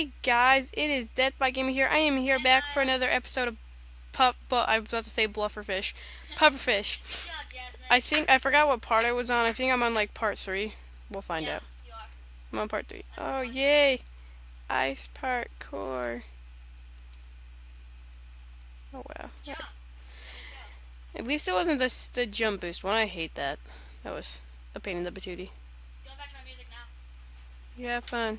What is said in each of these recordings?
Hey guys, it is Death by Gaming here. I am here back for another episode of I was about to say Blufferfish. Pufferfish. Good job, Jasmine. I forgot what part I was on. I think I'm on like part 3. We'll find out. You are. I'm on part 3. Oh yay! Ice parkour. Oh wow. Jump. At least it wasn't the jump boost one. I hate that. That was a pain in the patootie. Going back to my music now. You have fun.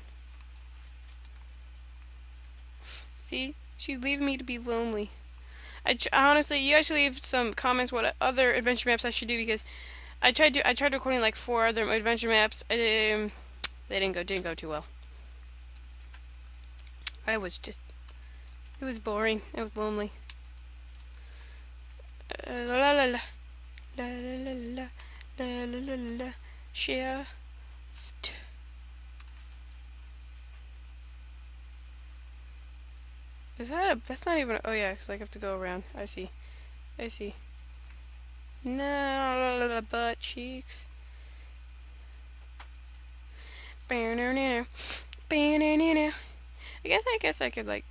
See? She's leaving me to be lonely. Honestly, you guys should leave some comments what other adventure maps I should do, because I tried recording like 4 other adventure maps. They didn't go too well. It was boring. I was lonely. La la la la la la la la la la la. Shift. That's not even, oh yeah, because I have to go around. I see. No, butt cheeks. I guess I could like,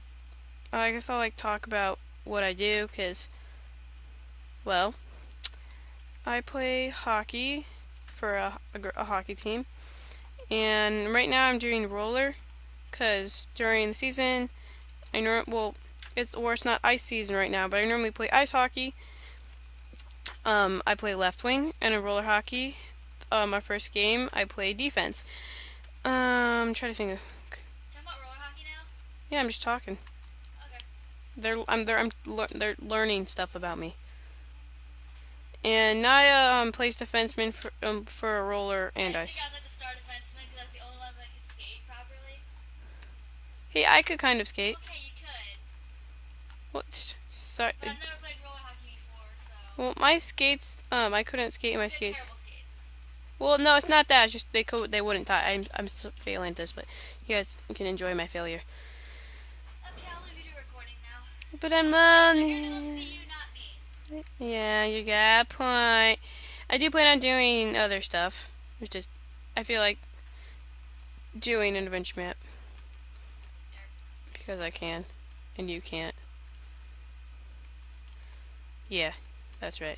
I guess I'll like talk about what I do, because, well, I play hockey for a hockey team, and right now I'm doing roller, because during the season, it's not ice season right now, but I normally play ice hockey. I play left wing, and in roller hockey, my first game, I play defense. Try to think. Talking about roller hockey now? Yeah, I'm just talking. Okay. They're learning stuff about me. And Naya plays defenseman for a roller and I ice. think I was like the star defenseman because I was the only one that could skate properly. Hey, I could kind of skate. Okay, you could. What? Sorry. But I've never played roller hockey before, so. Well, my skates. I couldn't skate in my They're skates. terrible skates. Well, no, it's not that. It's just they wouldn't tie. I'm still failing at this, but you guys can enjoy my failure. Okay, I'll leave you to recording now. But I'm I'm here to listen to lonely. you, not me. Yeah, you got a point. I do plan on doing other stuff. It's just I feel like doing an adventure map because I can, and you can't. Yeah. That's right,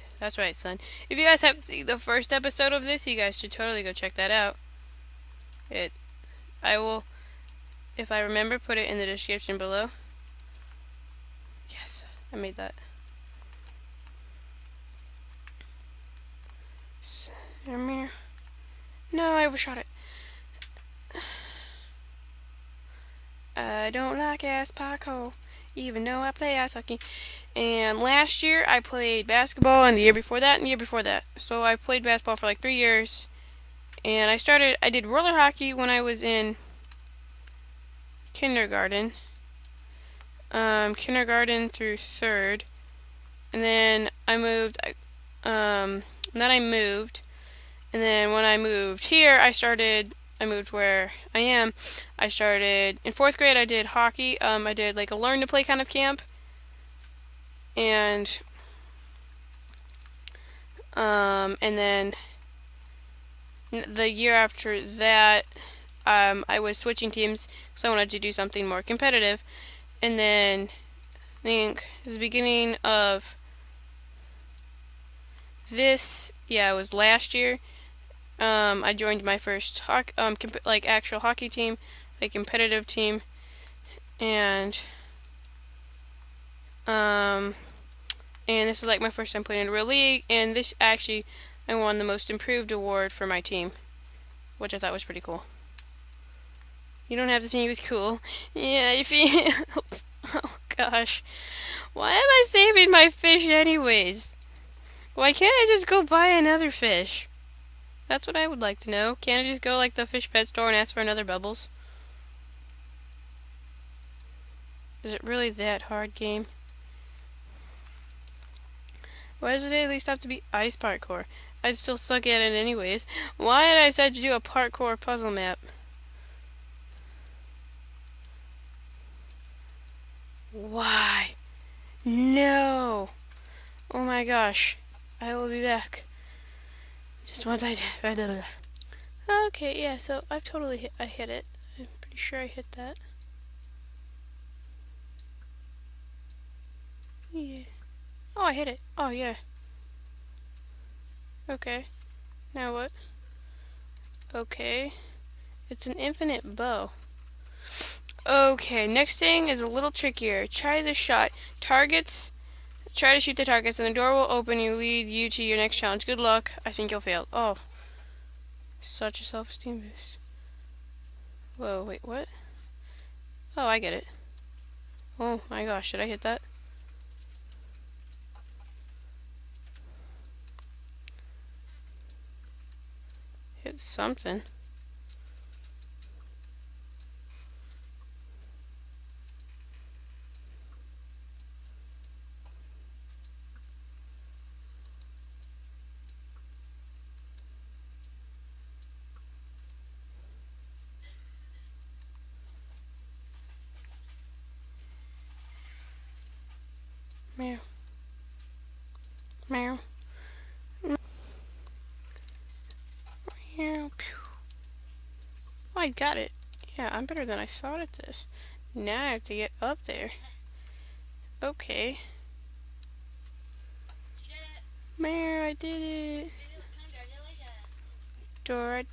son. If you guys haven't seen the first episode of this, you guys should totally go check that out. I will, if I remember, put it in the description below. Yes, I made that. No, I overshot it. I don't like ass parkour, even though I play ice hockey. And last year I played basketball, and the year before that, and the year before that. So I played basketball for like 3 years. And I did roller hockey when I was in kindergarten. Kindergarten through 3rd. And then I moved. And then when I moved here, I moved where I am. I started in 4th grade. I did hockey. I did like a learn to play kind of camp. And then the year after that, I was switching teams because I wanted to do something more competitive. And then I think it was the beginning of this, yeah, it was last year. I joined my first actual hockey team, like competitive team, and this is like my first time playing in a real league, and this actually I won the most improved award for my team, which I thought was pretty cool. You don't have to think it was cool. Yeah, if you oh gosh. Why am I saving my fish anyways? Why can't I just go buy another fish? That's what I would like to know. Can't I just go like the fish pet store and ask for another Bubbles? Is it really that hard, game? Why does it at least have to be ice parkour? I'd still suck at it anyways. Why did I decide to do a parkour puzzle map? Why? No! Oh my gosh. I will be back. Just once I did. Okay, yeah, so I hit it. I'm pretty sure I hit that. Yeah. Oh, I hit it. Oh, yeah. Okay. Now what? Okay. It's an infinite bow. Okay, next thing is a little trickier. Try the shot. Try to shoot the targets, and the door will open and lead you to your next challenge. Good luck. I think you'll fail. Oh, such a self-esteem boost. Whoa, wait, what? Oh, I get it. Oh my gosh, did I hit that? Hit something. Meow. Meow. Meow. Pew. Oh, I got it. Yeah, I'm better than I thought at this. Now I have to get up there. Okay. You did it. Meow, I did it. You did it. Congratulations. Dora,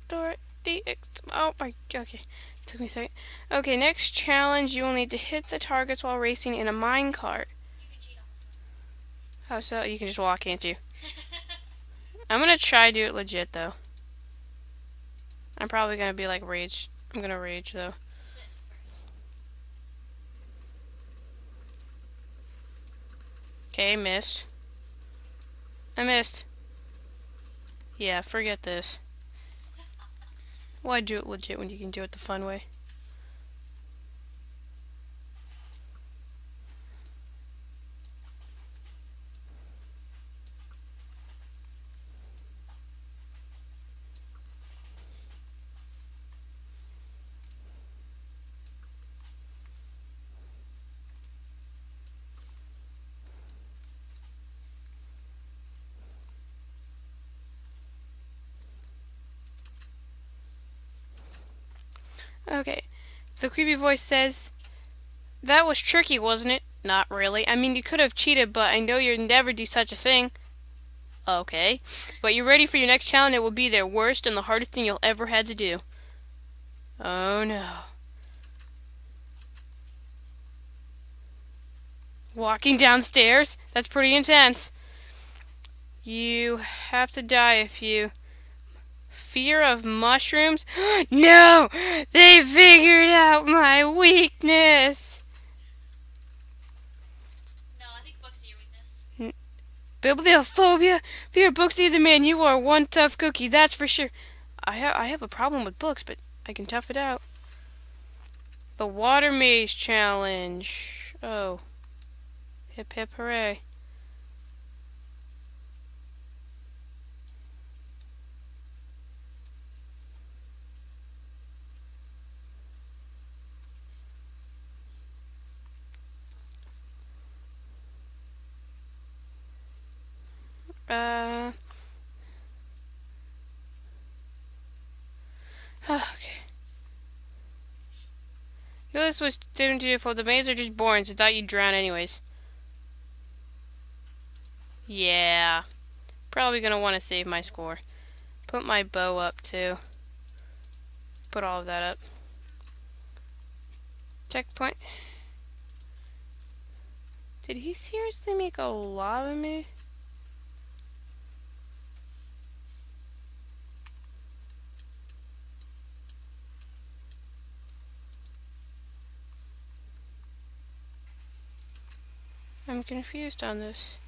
Dora, DX. Oh my, okay. Took me a second. Okay, next challenge, you will need to hit the targets while racing in a minecart. You can cheat on this one. How so? You can just walk, can't you? I'm gonna try to do it legit, though. I'm probably gonna be like rage. I'm gonna rage, though. Sit first. Okay, missed. I missed. Yeah, forget this. Why do it legit when you can do it the fun way? Okay. The creepy voice says, "That was tricky, wasn't it?" Not really. I mean, you could have cheated, but I know you'd never do such a thing. Okay. But you're ready for your next challenge. It will be the worst and the hardest thing you'll ever had to do. Oh no. Walking downstairs? That's pretty intense. You have to die if you... Fear of mushrooms? No! They figured out my weakness! No, I think books are your weakness. Bibliophobia? Fear of books either, man. You are one tough cookie, that's for sure. I have a problem with books, but I can tough it out. The Water Maze Challenge. Oh. Hip hip hooray. Okay. This was too difficult. The maze are just boring, so I thought you'd drown anyways. Yeah. Probably gonna want to save my score. Put my bow up too. Put all of that up. Checkpoint. Did he seriously make a lava me? I'm confused on this.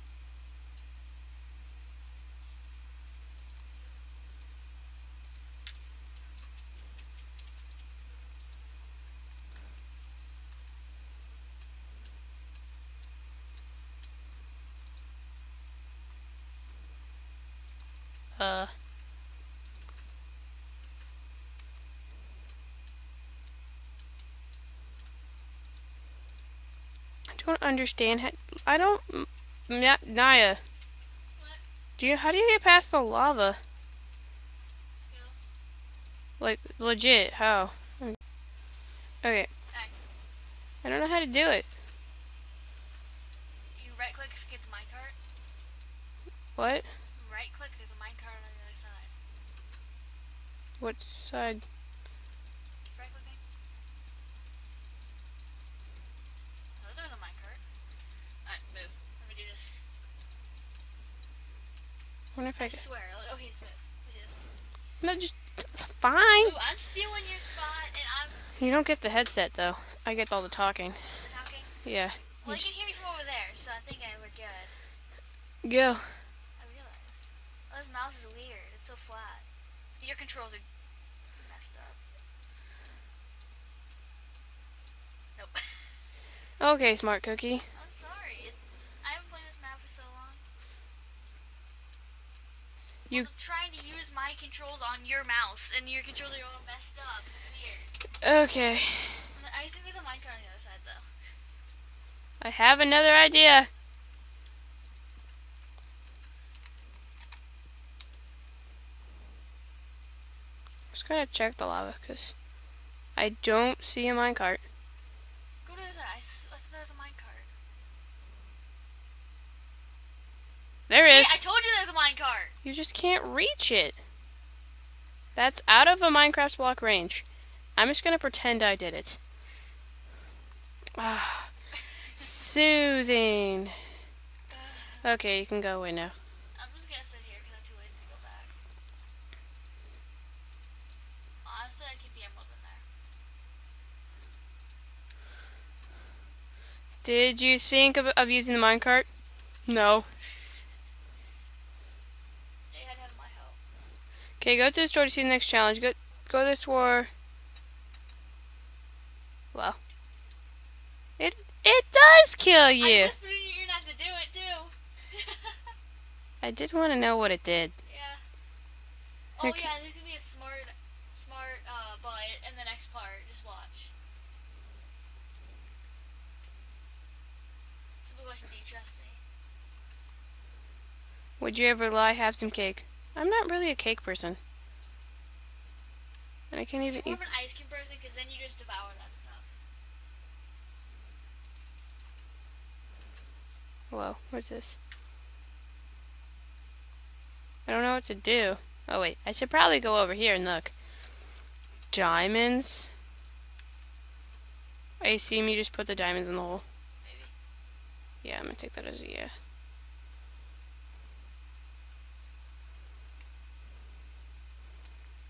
I don't understand how... I don't... Naya, What? how do you get past the lava? Skills? Like, legit, how? Okay. Hey. I don't know how to do it. What? Right click, there's a minecart on the other side. What side? Keep right clicking. Oh, there's a minecart. Alright, move. Let me do this. I wonder if I I can. swear. Okay, just move. Let me do this. No, just fine. Ooh, I'm stealing your spot, and I'm You don't get the headset though. I get all the talking. talking. Yeah. Well, you can hear me from over there, so I think we're good. Go. I realized. Oh, this mouse is weird. It's so flat. Your controls are messed up. Nope. Okay, smart cookie. I'm sorry. I haven't played this map for so long. You- I'm trying to use my controls on your mouse, and your controls are all messed up. Weird. Okay. I think there's a minecart on the other side, though. I have another idea. Just gotta check the lava because I don't see a minecart. Go to the other side. I thought there was a minecart. There See, is. I told you there's a minecart. You just can't reach it. That's out of a Minecraft block range. I'm just gonna pretend I did it. Ah, soothing. Okay, you can go away now. I'm just gonna sit here because I'm too lazy to go back. Honestly, I'd keep the emeralds in there. Did you think of using the minecart? No. They had to have my help. Okay, go to the store to see the next challenge. Go to the store. Well, it does kill I you. whispered in your ear not to do it too. I did want to know what it did. Yeah. Oh Okay. yeah, there's gonna be a smart bite in the next part. Just watch. Simple question: do you trust me? Would you ever lie? Have some cake. I'm not really a cake person. And I can't even More eat. of an ice cream person, because then you just devour that stuff. Whoa, what's this? I don't know what to do. Oh wait, I should probably go over here and look. Diamonds? I assume you just put the diamonds in the hole. Maybe. Yeah, I'm gonna take that as a yeah.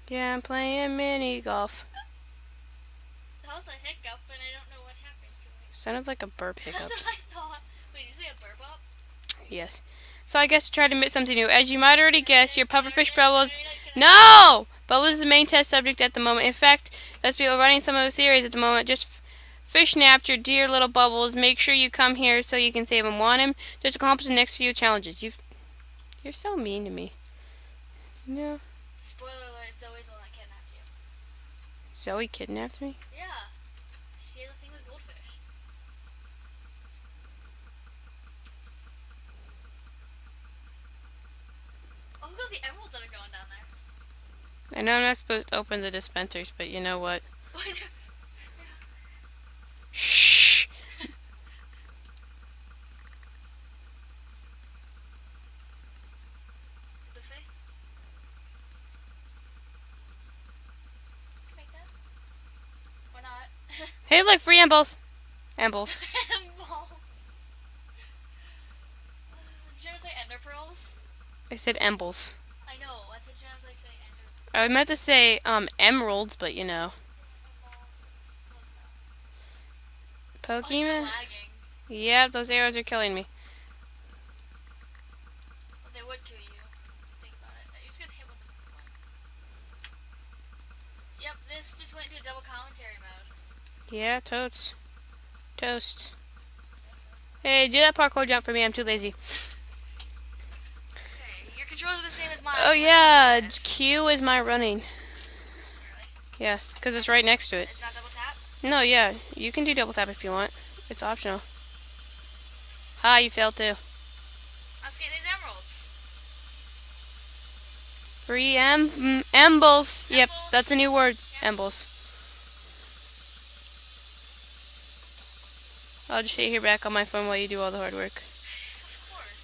Yeah, I'm playing mini golf. That was a hiccup, and I don't know what happened to it. Sounded like a burp hiccup. That's what I thought. Wait, did you say a burp up? Yes. So I guess to try to admit something new. As you might already guess, your pufferfish bubbles. No! Bubbles is the main test subject at the moment. In fact, let's be running some of the theories at the moment. Just fish napped your dear little Bubbles. Make sure you come here so you can save him. Want him? Just accomplish the next few challenges. You're so mean to me. No. Spoiler alert, Zoe's the one that kidnapped you. Zoe kidnapped me? Yeah. She has a thing with goldfish. Oh, look at the emeralds that are going down there. I know I'm not supposed to open the dispensers, but you know what? Shh. Buffet? Can you make that? Or not? Hey, look, free Ambles. Ambles. Balls. Did you ever say ender pearls? I said Ambles. I know. I thought you ever say ender I meant to say emeralds, but you know. balls. It's close enough. Oh, you're Pokemon? lagging. Yeah, those arrows are killing me. Well, they would kill you. Think about it. You're just gonna hit with one. Yep, this just went into double commentary mode. Yeah, totes. Toast. Hey, do that parkour jump for me. I'm too lazy. Okay, your controls are the same as mine. Oh, yeah. It's Q is my running. really? Yeah, because it's right next to it. It's not double tap? No, yeah. You can do double tap if you want. It's optional. Ha, you failed too. Let's get these emeralds. Free Ambles. Yep, Ambles. that's a new word. Yeah. Ambles. I'll just sit here back on my phone while you do all the hard work. Of course.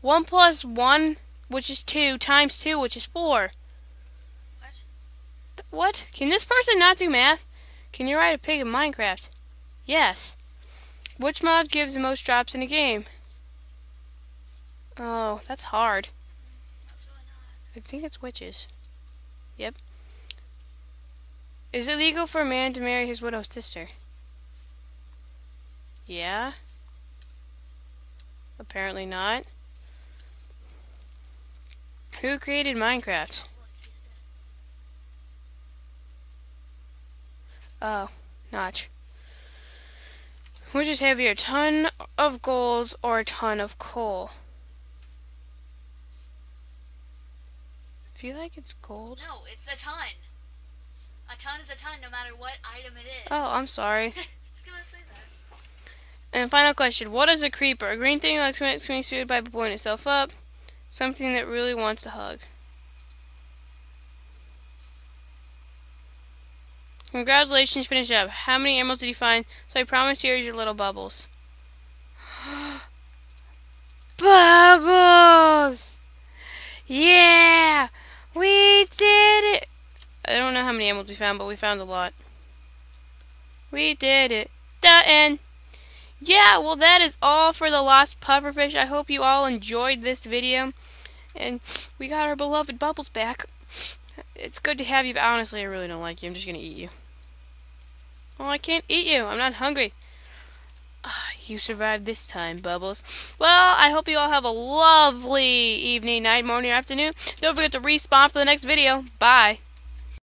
1 plus 1, which is 2, times 2, which is 4. What? What? Can this person not do math? Can you ride a pig in Minecraft? Yes. Which mob gives the most drops in a game? Oh, that's hard. That's really not. I think it's witches. Yep. Is it legal for a man to marry his widowed sister? Yeah. Apparently not. Who created Minecraft? Look, he's dead. Oh, Notch. Which is heavier, a ton of gold or a ton of coal? I feel like it's gold. No, it's a ton. A ton is a ton, no matter what item it is. Oh, I'm sorry. I was gonna say that. And final question. What is a creeper? A green thing that makes me suited by blowing itself up. Something that really wants a hug. Congratulations, finish up. How many emeralds did you find? So I promise here's your little bubbles. Bubbles! Yeah! We did it! I don't know how many emeralds we found, but we found a lot. We did it. The end. Yeah, well that is all for the lost pufferfish. I hope you all enjoyed this video. And we got our beloved Bubbles back. It's good to have you, but honestly I really don't like you. I'm just gonna eat you. Oh, I can't eat you. I'm not hungry. You survived this time, Bubbles. Well, I hope you all have a lovely evening, night, morning, or afternoon. Don't forget to respawn for the next video. Bye.